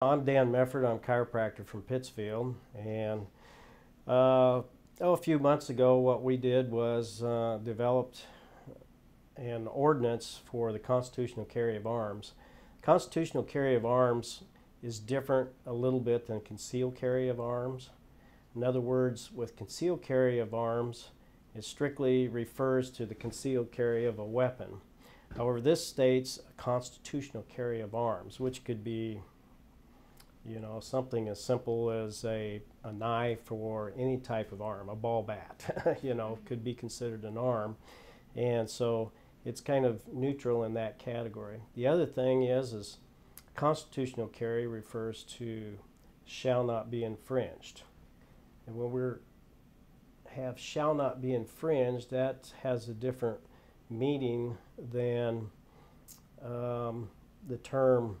I'm Dan Mefford. I'm a chiropractor from Pittsfield, and a few months ago what we did was developed an ordinance for the constitutional carry of arms. Constitutional carry of arms is different a little bit than concealed carry of arms. In other words, with concealed carry of arms, it strictly refers to the concealed carry of a weapon. However, this states a constitutional carry of arms, which could be something as simple as a knife or any type of arm, a ball bat, could be considered an arm. And so it's kind of neutral in that category. The other thing is constitutional carry refers to shall not be infringed. And when we have shall not be infringed, that has a different meaning than the term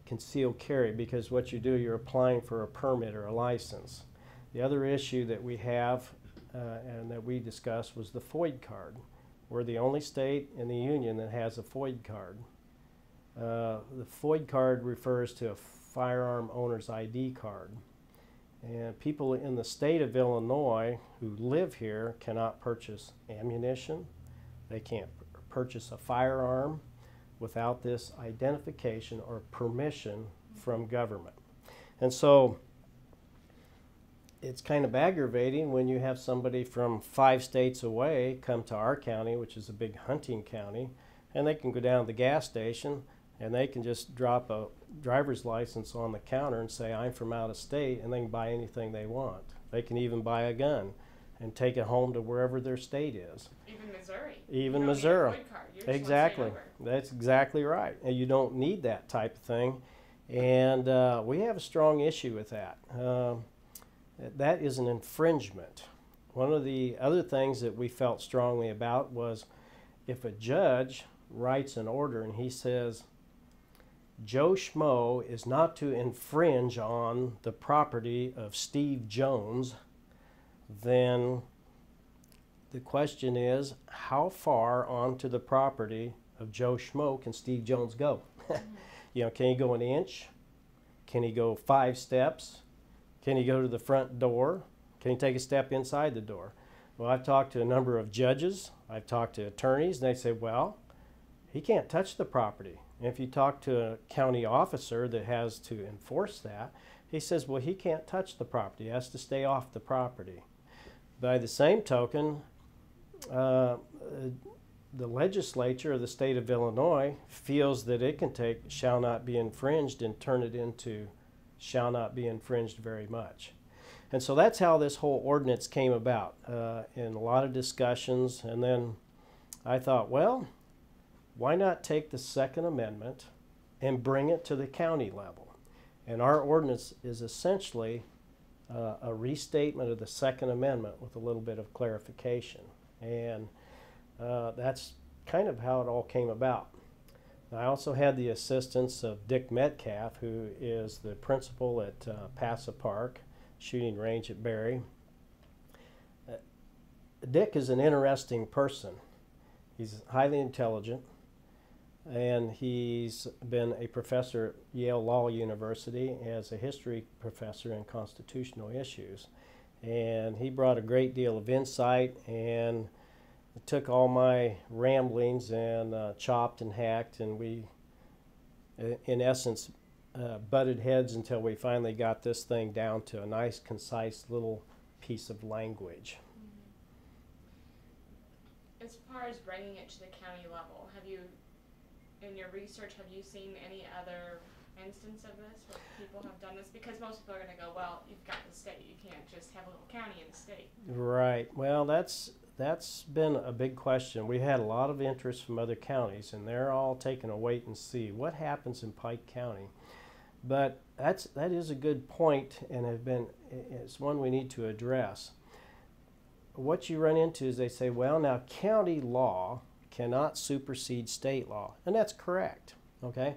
concealed carry, because what you do, you're applying for a permit or a license. The other issue that we have and that we discussed was the FOID card. We're the only state in the union that has a FOID card. The FOID card refers to a firearm owner's ID card. And people in the state of Illinois who live here cannot purchase ammunition. They can't purchase a firearm without this identification or permission from government. And so it's kind of aggravating when you have somebody from 5 states away come to our county, which is a big hunting county, and they can go down to the gas station and they can just drop a driver's license on the counter and say, I'm from out of state, and they can buy anything they want. They can even buy a gun and take it home to wherever their state is. Even Missouri. Even Missouri. Exactly. That's exactly right. And you don't need that type of thing. And we have a strong issue with that. That is an infringement. One of the other things that we felt strongly about was if a judge writes an order and he says, Joe Schmo is not to infringe on the property of Steve Jones, then the question is, how far onto the property of Joe Schmo can Steve Jones go? Can he go an inch? Can he go 5 steps? Can he go to the front door? Can he take a step inside the door? Well, I've talked to a number of judges. I've talked to attorneys, and they say, well, he can't touch the property. And if you talk to a county officer that has to enforce that, he says, well, he can't touch the property. He has to stay off the property. By the same token, the legislature of the state of Illinois feels that it can take shall not be infringed and turn it into shall not be infringed very much. And so that's how this whole ordinance came about in a lot of discussions. And then I thought, well, why not take the Second Amendment and bring it to the county level? And our ordinance is essentially a restatement of the Second Amendment with a little bit of clarification. And that's kind of how it all came about. I also had the assistance of Dick Metcalf, who is the principal at Passa Park shooting range at Barry. Dick is an interesting person. He's highly intelligent, and he's been a professor at Yale Law University as a history professor in constitutional issues. And he brought a great deal of insight and took all my ramblings and chopped and hacked, and we, in essence, butted heads until we finally got this thing down to a nice, concise little piece of language. As far as bringing it to the county level, have you, in your research, have you seen any other instance of this where people have done this? Because most people are going to go, well, you've got the state. You can't just have a little county in the state. Right. Well, that's been a big question. We had a lot of interest from other counties, and they're all taking a wait and see what happens in Pike County. But that is a good point, and it's one we need to address. What you run into is they say, well, now county law cannot supersede state law, and that's correct, okay,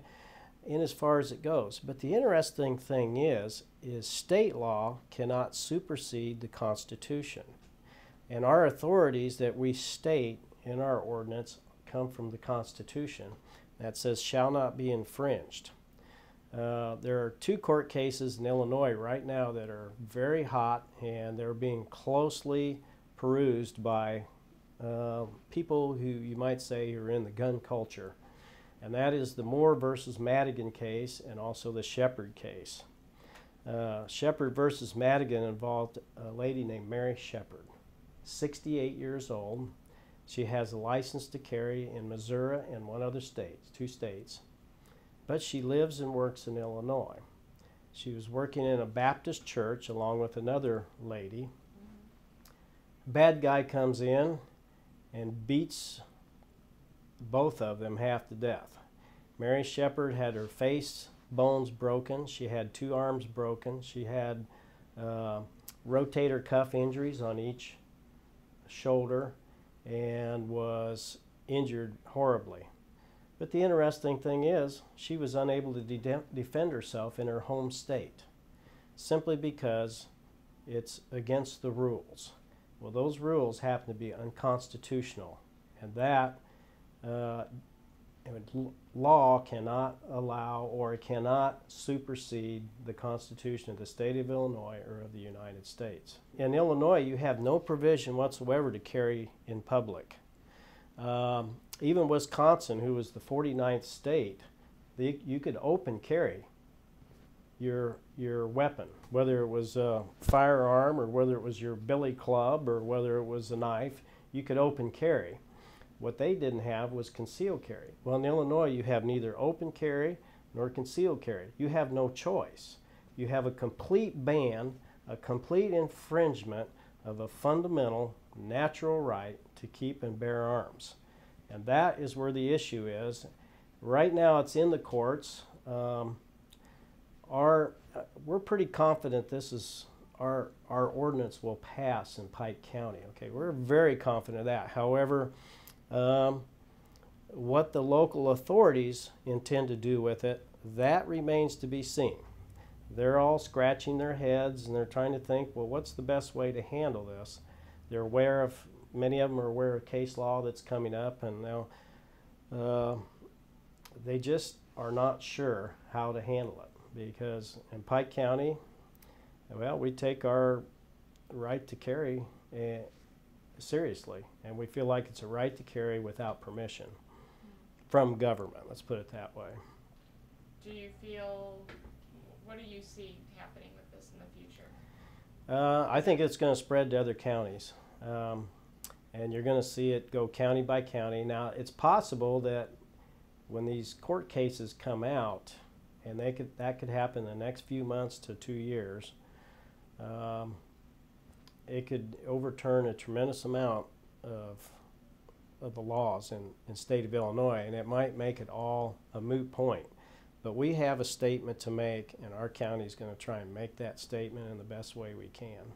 in as far as it goes. But the interesting thing is state law cannot supersede the Constitution. And our authorities that we state in our ordinance come from the Constitution that says shall not be infringed. There are 2 court cases in Illinois right now that are very hot, and they're being closely perused by people who you might say are in the gun culture. And that is the Moore versus Madigan case and also the Shepard case. Shepard versus Madigan involved a lady named Mary Shepard, 68 years old. She has a license to carry in Missouri and 1 other state, 2 states. But she lives and works in Illinois. She was working in a Baptist church along with another lady. Bad guy comes in and beats both of them half to death. Mary Shepard had her face bones broken. She had 2 arms broken. She had rotator cuff injuries on each shoulder and was injured horribly. But the interesting thing is, she was unable to defend herself in her home state simply because it's against the rules. Well, those rules happen to be unconstitutional, and that law cannot allow or it cannot supersede the Constitution of the state of Illinois or of the United States. In Illinois, you have no provision whatsoever to carry in public. Even Wisconsin, who was the 49th state, you could open carry your weapon, whether it was a firearm or whether it was your billy club or whether it was a knife. You could open carry. What they didn't have was concealed carry. Well, in Illinois, you have neither open carry nor concealed carry. You have no choice. You have a complete ban, a complete infringement of a fundamental natural right to keep and bear arms. And that is where the issue is. Right now it's in the courts. We're pretty confident our ordinance will pass in Pike County. Okay, we're very confident of that. However, what the local authorities intend to do with it, that remains to be seen. They're all scratching their heads and they're trying to think, well, what's the best way to handle this? They're aware of, many of them are aware of case law that's coming up, and now they just are not sure how to handle it. Because in Pike County, well, we take our right to carry seriously, and we feel like it's a right to carry without permission from government. Let's put it that way. Do you feel, what do you see happening with this in the future? I think it's going to spread to other counties, and you're going to see it go county by county. Now, it's possible that when these court cases come out, and that could happen in the next few months to 2 years, it could overturn a tremendous amount of the laws in the state of Illinois, and it might make it all a moot point. But we have a statement to make, and our county is going to try and make that statement in the best way we can.